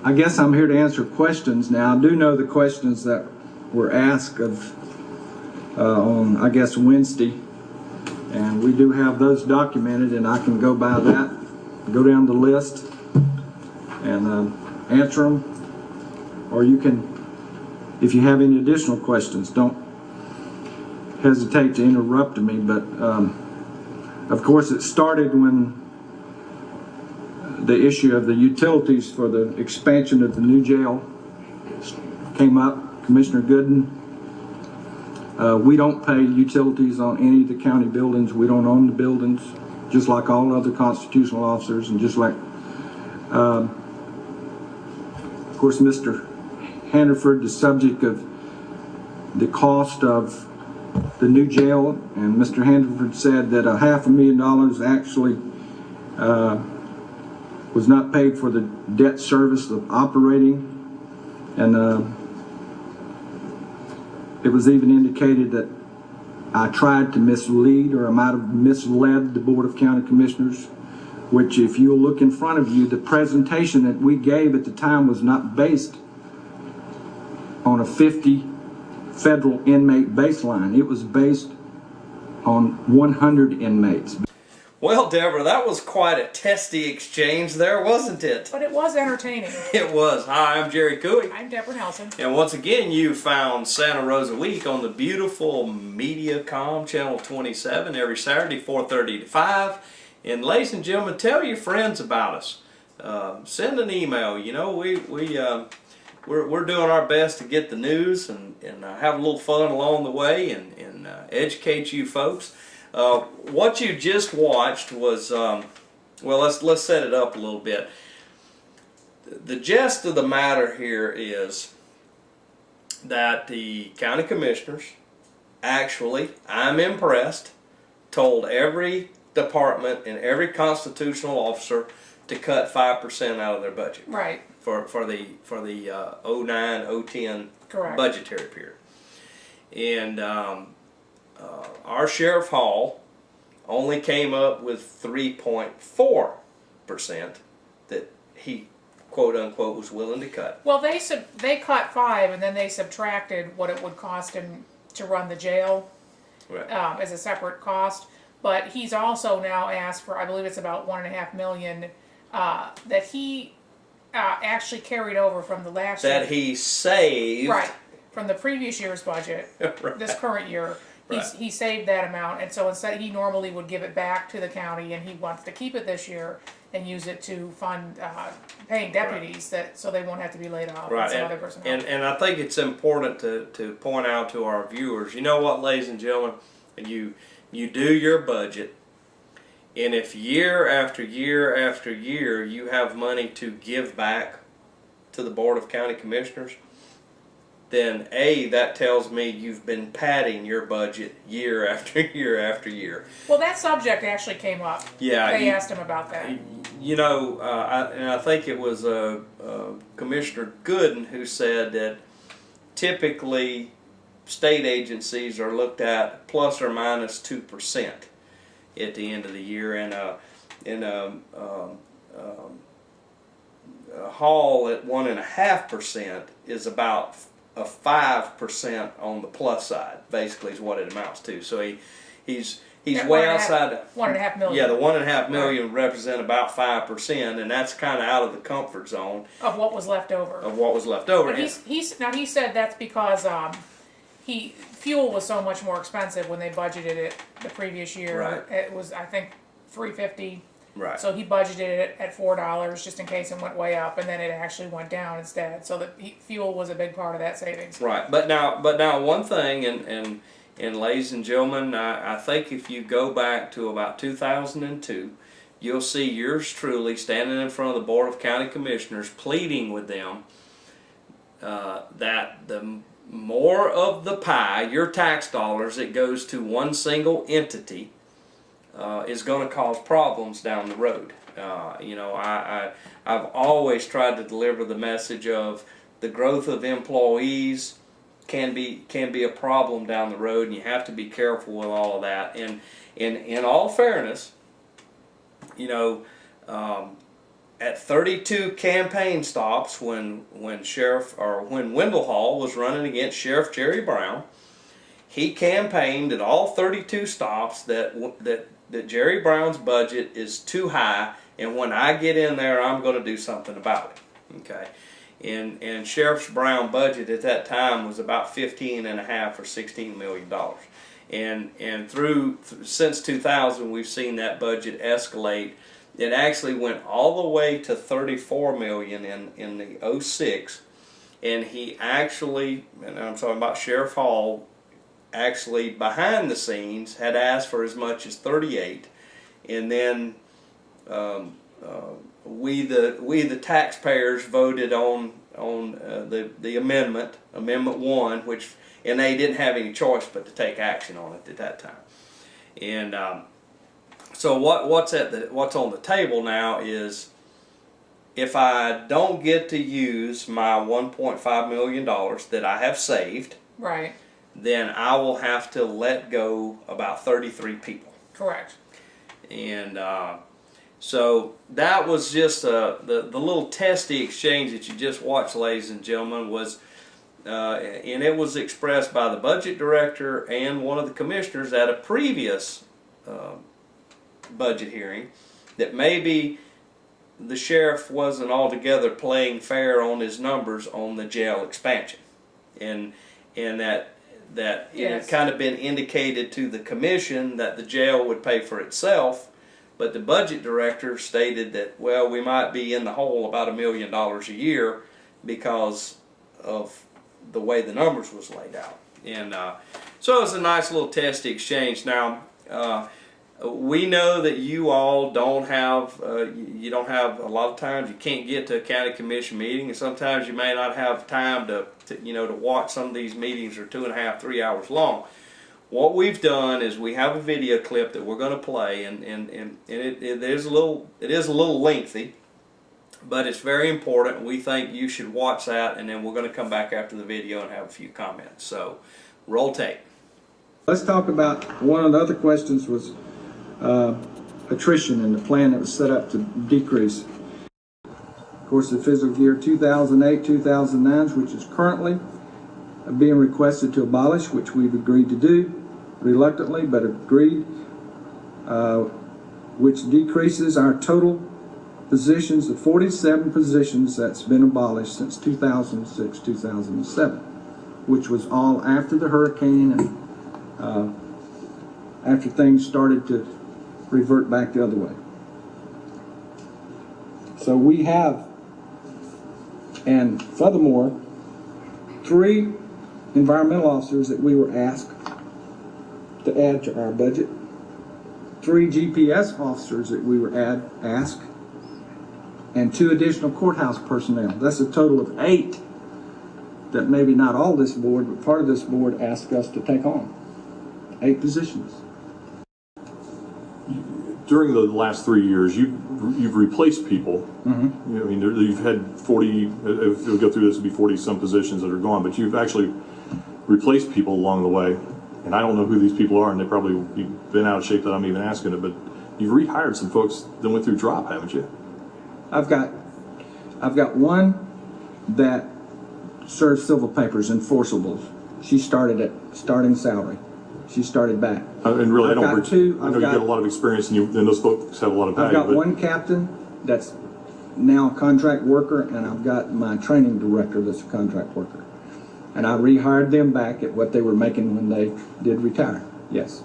I guess I'm here to answer questions now. I do know the questions that were asked on, I guess, Wednesday, and we do have those documented, and I can go by that, go down the list, and answer them. Or you can, if you have any additional questions, don't hesitate to interrupt me. But of course, it started when the issue of the utilities for the expansion of the new jail came up. Commissioner Gooden, we don't pay utilities on any of the county buildings. We don't own the buildings, just like all other constitutional officers, and just like, of course, Mr. Hannaford, the subject of the cost of the new jail, and Mr. Hannaford said that $500,000 actually was not paid for the debt service of operating, and it was even indicated that I tried to mislead, or I might have misled the Board of County Commissioners, which, if you'll look in front of you, the presentation that we gave at the time was not based on a 50 federal inmate baseline. It was based on 100 inmates. Well, Deborah, that was quite a testy exchange there, wasn't it? But it was entertaining. It was. Hi, I'm Jerry Cooey. I'm Deborah Nelson. And once again, you found Santa Rosa Week on the beautiful Mediacom Channel 27 every Saturday, 4:30 to 5. And ladies and gentlemen, tell your friends about us. Send an email. You know, we're doing our best to get the news and have a little fun along the way and educate you folks. What you just watched was, well, let's set it up a little bit. The gist of the matter here is that the county commissioners, actually, I'm impressed, told every department and every constitutional officer to cut 5% out of their budget. Right. For the 09-010 Correct. budgetary period. And our Sheriff Hall only came up with 3.4% that he, quote unquote, was willing to cut. Well, they cut 5, and then they subtracted what it would cost him to run the jail, Right. As a separate cost. But he's also now asked for, I believe it's about $1.5 million that he actually carried over from the last year. That he saved. Right. From the previous year's budget, Right. this current year. Right. He saved that amount, and so instead he normally would give it back to the county, and he wants to keep it this year and use it to fund paying deputies, so they won't have to be laid off. Right, And some other personnel. and I think it's important to point out to our viewers, you know what, ladies and gentlemen, you do your budget, and if year after year after year you have money to give back to the Board of County Commissioners, then A, that tells me you've been padding your budget year after year after year. Well, that subject actually came up. Yeah, They asked him about that. You know, I think it was Commissioner Gooden who said that typically state agencies are looked at plus or minus 2% at the end of the year, and a Hall at 1.5% is about a 5% on the plus side, basically, is what it amounts to. So he's way outside. $1.5 million. Yeah, the $1.5 million represent about 5%, and that's kind of out of the comfort zone Of what was left over. of what was left over. But he said that's because fuel was so much more expensive when they budgeted it the previous year. Right. It was, I think, $3.50. Right. So he budgeted it at $4 just in case it went way up, and then it actually went down instead. So the fuel was a big part of that savings. Right. But now one thing, and ladies and gentlemen, I think if you go back to about 2002, you'll see yours truly standing in front of the Board of County Commissioners pleading with them that the more of the pie, your tax dollars that goes to one single entity, is going to cause problems down the road. You know, I've always tried to deliver the message of the growth of employees can be a problem down the road, and you have to be careful with all of that. And in all fairness, you know, at 32 campaign stops when Wendell Hall was running against Sheriff Jerry Brown, he campaigned at all 32 stops that Jerry Brown's budget is too high, and when I get in there, I'm going to do something about it. Okay, and Sheriff Brown budget at that time was about $15.5 or $16 million, and since 2000 we've seen that budget escalate. It actually went all the way to $34 million in the 06, and he actually, and I'm talking about Sheriff Hall, actually behind the scenes had asked for as much as 38, and then we the taxpayers voted on the amendment 1, and they didn't have any choice but to take action on it at that time. And so what's on the table now is, if I don't get to use my $1.5 million that I have saved, Right. then I will have to let go about 33 people. Correct. And so that was just the little testy exchange that you just watched, ladies and gentlemen, was and it was expressed by the budget director and one of the commissioners at a previous budget hearing, that maybe the sheriff wasn't altogether playing fair on his numbers on the jail expansion, and that it Yes. had kind of been indicated to the commission that the jail would pay for itself, but the budget director stated that, well, we might be in the hole about $1 million a year because of the way the numbers was laid out. And so it was a nice little testy exchange. Now, we know that you all don't have, you don't have, a lot of times you can't get to a county commission meeting, and sometimes you may not have time to watch some of these meetings are 2.5, 3 hours long. What we've done is we have a video clip that we're going to play, and it is a little lengthy, but it's very important. We think you should watch that, and then we're going to come back after the video and have a few comments. So, roll tape. Let's talk about, one of the other questions was attrition and the plan that was set up to decrease. Of course, the fiscal year 2008-2009, which is currently being requested to abolish, which we've agreed to do, reluctantly, but agreed, which decreases our total positions of 47 positions that's been abolished since 2006-2007, which was all after the hurricane and after things started to revert back the other way. So we have, and furthermore, 3 environmental officers that we were asked to add to our budget, 3 GPS officers that we were asked, and 2 additional courthouse personnel. That's a total of 8 that maybe not all this board, but part of this board asked us to take on. 8 positions. During the last 3 years, you've replaced people. Mm-hmm. I mean, you've had 40. If you'll go through this, it'll be 40 some positions that are gone. But you've actually replaced people along the way, and I don't know who these people are, and they probably been out of shape that I'm even asking it. But you've rehired some folks that went through drop, haven't you? I've got one that serves civil papers, enforceables. She started at starting salary. She started back. And really, I've got 2. I know you got a lot of experience, and those folks have a lot of value. I've got one captain that's now a contract worker, and I've got my training director that's a contract worker. And I rehired them back at what they were making when they did retire. Yes.